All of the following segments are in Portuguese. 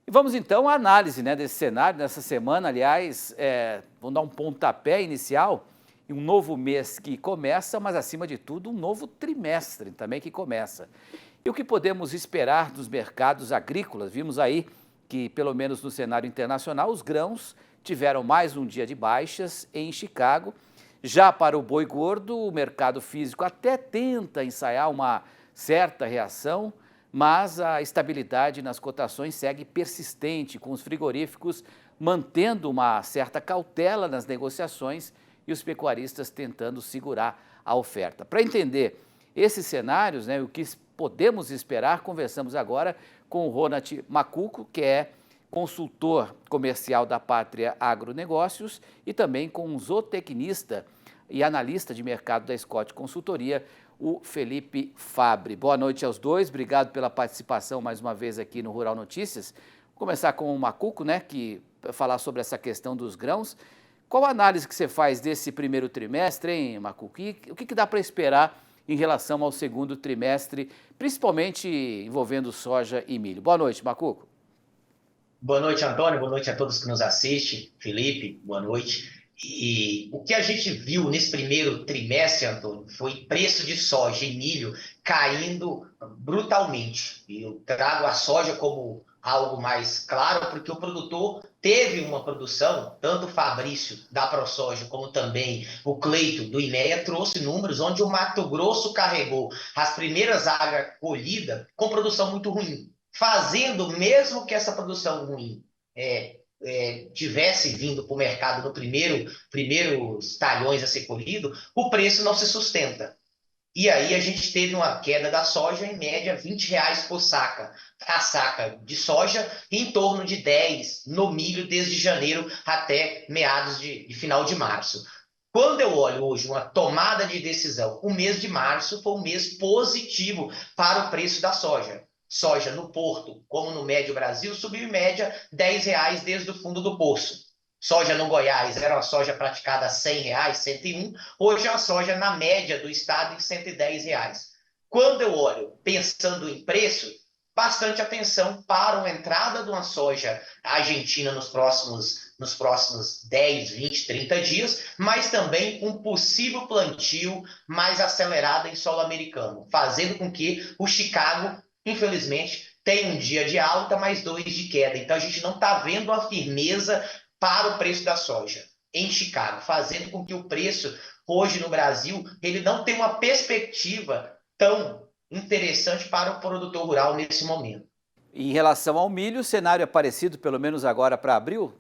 E vamos então à análise, né, desse cenário, nessa semana, aliás, vamos dar um pontapé inicial em um novo mês que começa, mas acima de tudo um novo trimestre também que começa. E o que podemos esperar dos mercados agrícolas? Vimos aí que, pelo menos no cenário internacional, os grãos tiveram mais um dia de baixas em Chicago. Já para o boi gordo, o mercado físico até tenta ensaiar uma certa reação, mas a estabilidade nas cotações segue persistente, com os frigoríficos mantendo uma certa cautela nas negociações e os pecuaristas tentando segurar a oferta. Para entender esses cenários, né, o que podemos esperar, conversamos agora com o Ronald Macuco, que é consultor comercial da Pátria Agronegócios, e também com um zootecnista e analista de mercado da Scott Consultoria, o Felipe Fabbri. Boa noite aos dois, obrigado pela participação mais uma vez aqui no Rural Notícias. Vou começar com o Macuco, né, que falar sobre essa questão dos grãos. Qual a análise que você faz desse primeiro trimestre, hein, Macuco? E o que dá para esperar em relação ao segundo trimestre, principalmente envolvendo soja e milho? Boa noite, Macuco. Boa noite, Antônio. Boa noite a todos que nos assistem. Felipe, boa noite. E o que a gente viu nesse primeiro trimestre, Antônio, foi preço de soja e milho caindo brutalmente. E eu trago a soja como algo mais claro, porque o produtor teve uma produção, tanto o Fabrício da ProSoja, como também o Cleito do IMEA, trouxe números onde o Mato Grosso carregou as primeiras áreas colhidas com produção muito ruim, fazendo mesmo que essa produção ruim tivesse vindo para o mercado no primeiros talhões a ser colhido, o preço não se sustenta. E aí a gente teve uma queda da soja em média R$ 20 por saca. A saca de soja em torno de 10 no milho desde janeiro até meados de final de março. Quando eu olho hoje uma tomada de decisão, o mês de março foi um mês positivo para o preço da soja. Soja no Porto, como no Médio Brasil, subiu em média R$ 10 desde o fundo do poço. Soja no Goiás era uma soja praticada a R$ 100, 101. Hoje é uma soja na média do estado em R$ 110. Quando eu olho pensando em preço, bastante atenção para a entrada de uma soja argentina nos próximos 10, 20, 30 dias, mas também um possível plantio mais acelerado em solo americano, fazendo com que o Chicago, infelizmente, tenha um dia de alta, mais 2 de queda. Então a gente não está vendo a firmeza para o preço da soja em Chicago, fazendo com que o preço hoje no Brasil ele não tenha uma perspectiva tão interessante para o produtor rural nesse momento. Em relação ao milho, o cenário é parecido, pelo menos agora para abril?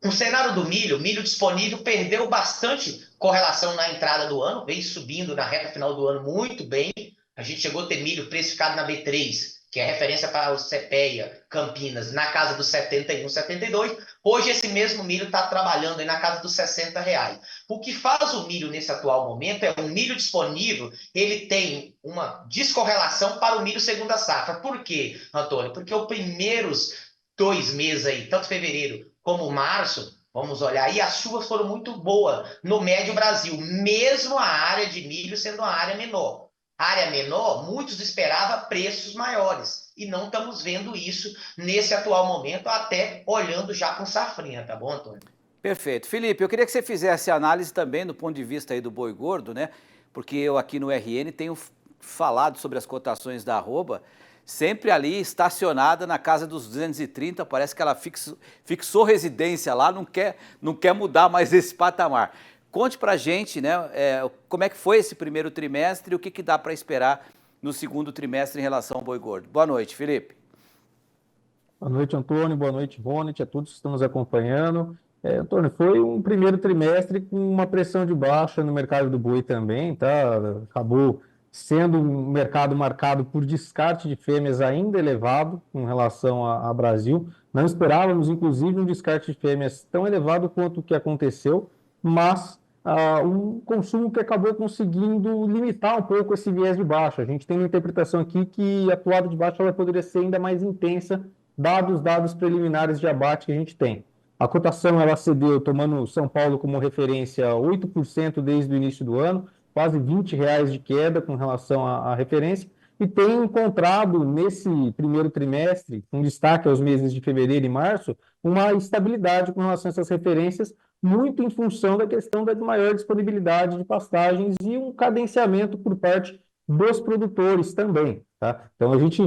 O cenário do milho disponível perdeu bastante correlação na entrada do ano, veio subindo na reta final do ano muito bem. A gente chegou a ter milho precificado na B3, que é referência para o CPEA, Campinas, na casa dos 71, 72. Hoje esse mesmo milho está trabalhando aí na casa dos R$ 60. O que faz o milho nesse atual momento é o milho disponível, ele tem uma descorrelação para o milho segunda safra. Por quê, Antônio? Porque os primeiros 2 meses aí, tanto fevereiro como março, vamos olhar aí, as chuvas foram muito boas no médio Brasil, mesmo a área de milho sendo uma área menor. Área menor, muitos esperavam preços maiores. E não estamos vendo isso nesse atual momento, até olhando já com safrinha, tá bom, Antônio? Perfeito. Felipe, eu queria que você fizesse análise também do ponto de vista aí do boi gordo, né? Porque eu aqui no RN tenho falado sobre as cotações da arroba, sempre ali estacionada na casa dos 230, parece que ela fixou residência lá, não quer mudar mais esse patamar. Conte pra gente, né, como é que foi esse primeiro trimestre e o que dá para esperar no segundo trimestre em relação ao boi gordo. Boa noite, Felipe. Boa noite, Antônio. Boa noite, Ronit, a todos que estão nos acompanhando. Antônio, foi um primeiro trimestre com uma pressão de baixa no mercado do boi também, tá? Acabou sendo um mercado marcado por descarte de fêmeas ainda elevado com relação a Brasil. Não esperávamos, inclusive, um descarte de fêmeas tão elevado quanto o que aconteceu, mas um consumo que acabou conseguindo limitar um pouco esse viés de baixa. A gente tem uma interpretação aqui que a toada de baixa ela poderia ser ainda mais intensa, dados os dados preliminares de abate que a gente tem. A cotação ela cedeu, tomando São Paulo como referência, 8% desde o início do ano, quase R$ 20 de queda com relação à referência, e tem encontrado nesse primeiro trimestre, com destaque aos meses de fevereiro e março, uma estabilidade com relação a essas referências, muito em função da questão da maior disponibilidade de pastagens e um cadenciamento por parte dos produtores também, tá? Então, a gente,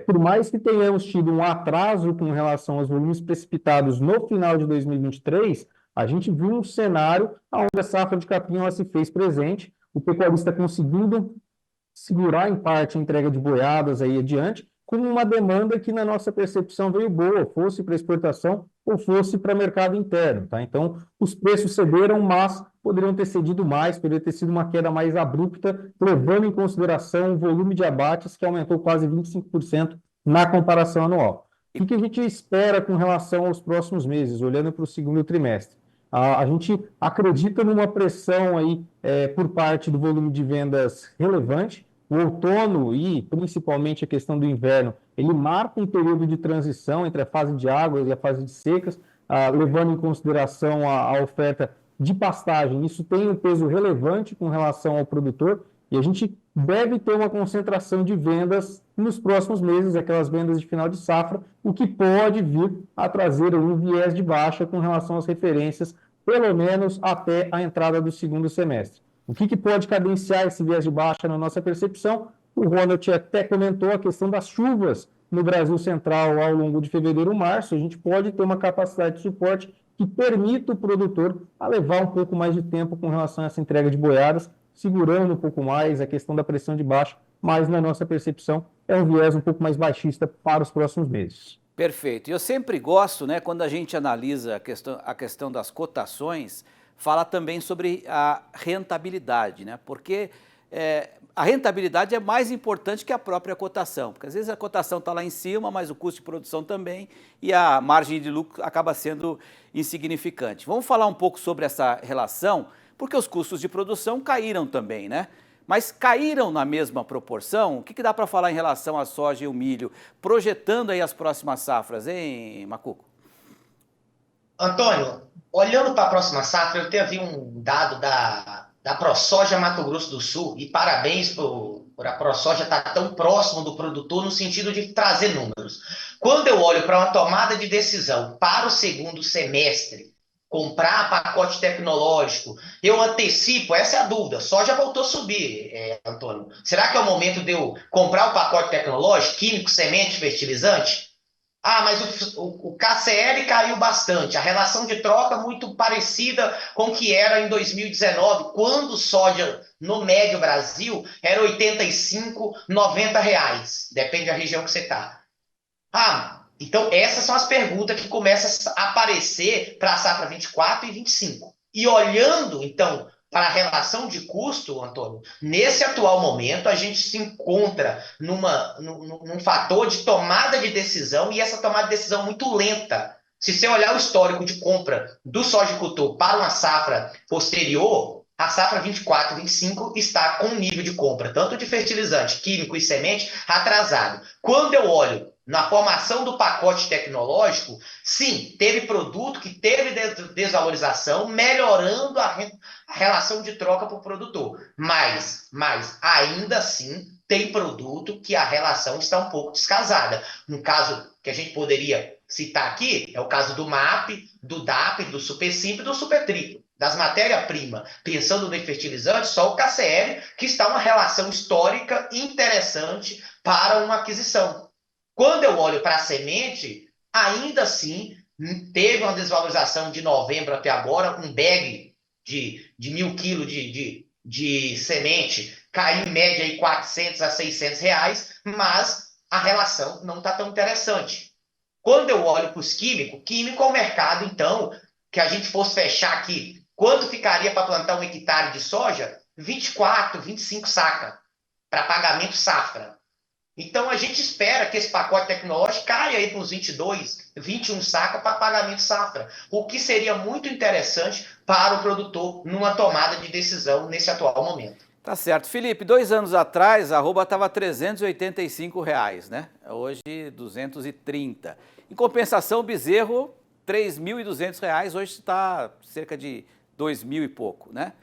por mais que tenhamos tido um atraso com relação aos volumes precipitados no final de 2023, a gente viu um cenário onde a safra de capim ela se fez presente, o pecuarista conseguindo segurar em parte a entrega de boiadas aí adiante, com uma demanda que na nossa percepção veio boa, fosse para exportação ou fosse para mercado interno, tá? Então, os preços cederam, mas poderiam ter cedido mais, poderia ter sido uma queda mais abrupta, levando em consideração o volume de abates que aumentou quase 25% na comparação anual. O que a gente espera com relação aos próximos meses, olhando para o segundo trimestre? A gente acredita numa pressão aí por parte do volume de vendas relevante. O outono e principalmente a questão do inverno, ele marca um período de transição entre a fase de águas e a fase de secas, levando em consideração a oferta de pastagem. Isso tem um peso relevante com relação ao produtor e a gente deve ter uma concentração de vendas nos próximos meses, aquelas vendas de final de safra, o que pode vir a trazer um viés de baixa com relação às referências, pelo menos até a entrada do segundo semestre. O que pode cadenciar esse viés de baixa na nossa percepção? O Ronald até comentou a questão das chuvas no Brasil Central ao longo de fevereiro e março. A gente pode ter uma capacidade de suporte que permita o produtor a levar um pouco mais de tempo com relação a essa entrega de boiadas, segurando um pouco mais a questão da pressão de baixa, mas na nossa percepção é um viés um pouco mais baixista para os próximos meses. Perfeito. E eu sempre gosto, né, quando a gente analisa a questão das cotações, fala também sobre a rentabilidade, né? Porque a rentabilidade é mais importante que a própria cotação, porque às vezes a cotação está lá em cima, mas o custo de produção também, e a margem de lucro acaba sendo insignificante. Vamos falar um pouco sobre essa relação, porque os custos de produção caíram também, né? Mas caíram na mesma proporção? O que dá para falar em relação à soja e o milho, projetando aí as próximas safras, hein, Macuco? Antônio, olhando para a próxima safra, eu até vi um dado da ProSoja Mato Grosso do Sul, e parabéns por a ProSoja estar tão próximo do produtor no sentido de trazer números. Quando eu olho para uma tomada de decisão para o segundo semestre, comprar pacote tecnológico, eu antecipo, essa é a dúvida, soja voltou a subir, Antônio. Será que é o momento de eu comprar o pacote tecnológico, químico, semente, fertilizante? Mas o KCL caiu bastante, a relação de troca muito parecida com o que era em 2019, quando soja no médio Brasil era R$ 85, R$ 90, depende da região que você está. Então essas são as perguntas que começam a aparecer para a safra 24 e 25. E olhando, então, para a relação de custo, Antônio, nesse atual momento a gente se encontra num fator de tomada de decisão, e essa tomada de decisão muito lenta. Se você olhar o histórico de compra do sojicultor para uma safra posterior, a safra 24 e 25 está com um nível de compra, tanto de fertilizante, químico e semente, atrasado. Quando eu olho na formação do pacote tecnológico, sim, teve produto que teve desvalorização, melhorando a relação de troca para o produtor. Mas ainda assim tem produto que a relação está um pouco descasada. Um caso que a gente poderia citar aqui é o caso do MAP, do DAP, do Super Simples e do Super Triplo. Das matérias-primas, pensando no fertilizante, só o KCL, que está uma relação histórica interessante para uma aquisição. Quando eu olho para a semente, ainda assim, teve uma desvalorização de novembro até agora, um bag de 1.000 quilos de semente caiu em média aí R$400 a R$600, mas a relação não está tão interessante. Quando eu olho para os químicos, químico é o mercado, então, que a gente fosse fechar aqui, quanto ficaria para plantar um hectare de soja? 24, 25 saca, para pagamento safra. Então, a gente espera que esse pacote tecnológico caia aí para uns 22, 21 saca para pagamento safra, o que seria muito interessante para o produtor numa tomada de decisão nesse atual momento. Tá certo. Felipe, 2 anos atrás a arroba estava R$ 385, né? Hoje R$ 230. Em compensação, o bezerro, R$ 3.200, hoje está cerca de 2.000 e pouco, né?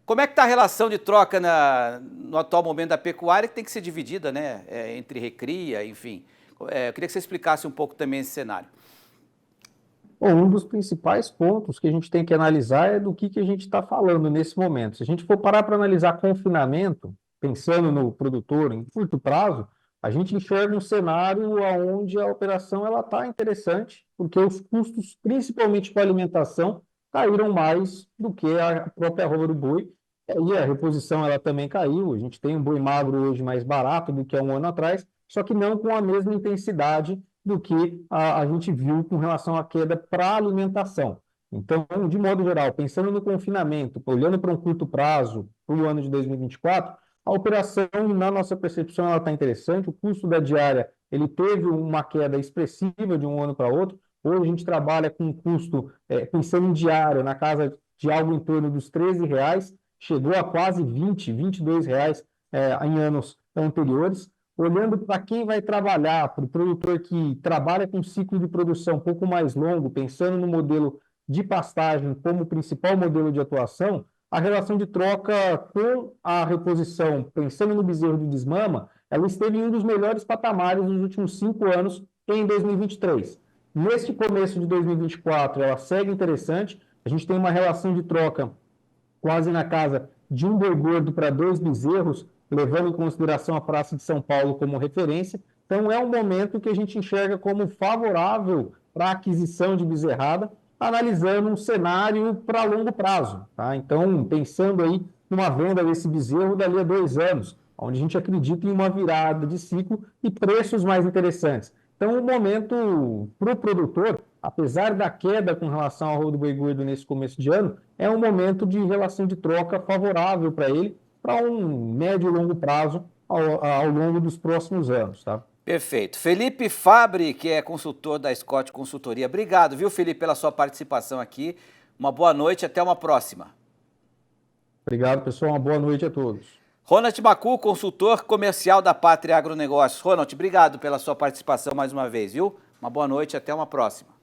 Como é que está a relação de troca no atual momento da pecuária, que tem que ser dividida, né, entre recria, enfim? Eu queria que você explicasse um pouco também esse cenário. Bom, um dos principais pontos que a gente tem que analisar é do que a gente está falando nesse momento. Se a gente for parar para analisar confinamento, pensando no produtor em curto prazo, a gente enxerga um cenário onde a operação ela está interessante, porque os custos, principalmente com a alimentação, caíram mais do que a própria arroba do boi. E a reposição ela também caiu. A gente tem um boi magro hoje mais barato do que há um ano atrás, só que não com a mesma intensidade do que a gente viu com relação à queda para a alimentação. Então, de modo geral, pensando no confinamento, olhando para um curto prazo, para o ano de 2024, a operação, na nossa percepção, ela está interessante. O custo da diária ele teve uma queda expressiva de um ano para outro. Hoje a gente trabalha com um custo, pensando em diário, na casa de algo em torno dos R$ 13, chegou a quase R$ 22 em anos anteriores. Olhando para quem vai trabalhar, para o produtor que trabalha com ciclo de produção um pouco mais longo, pensando no modelo de pastagem como principal modelo de atuação, a relação de troca com a reposição, pensando no bezerro de desmama, ela esteve em um dos melhores patamares nos últimos 5 anos em 2023. Neste começo de 2024, ela segue interessante, a gente tem uma relação de troca quase na casa de um boi gordo para 2 bezerros, levando em consideração a Praça de São Paulo como referência. Então, é um momento que a gente enxerga como favorável para a aquisição de bezerrada, analisando um cenário para longo prazo. Tá? Então, pensando aí numa venda desse bezerro dali a 2 anos, onde a gente acredita em uma virada de ciclo e preços mais interessantes. Então, o momento para o produtor, apesar da queda com relação ao arroba do boi gordo nesse começo de ano, é um momento de relação de troca favorável para ele, para um médio e longo prazo ao longo dos próximos anos, tá? Perfeito. Felipe Fabbri, que é consultor da Scott Consultoria. Obrigado, viu, Felipe, pela sua participação aqui. Uma boa noite, até uma próxima. Obrigado, pessoal. Uma boa noite a todos. Ronald Macu, consultor comercial da Pátria Agronegócios. Ronald, obrigado pela sua participação mais uma vez, viu? Uma boa noite, até uma próxima.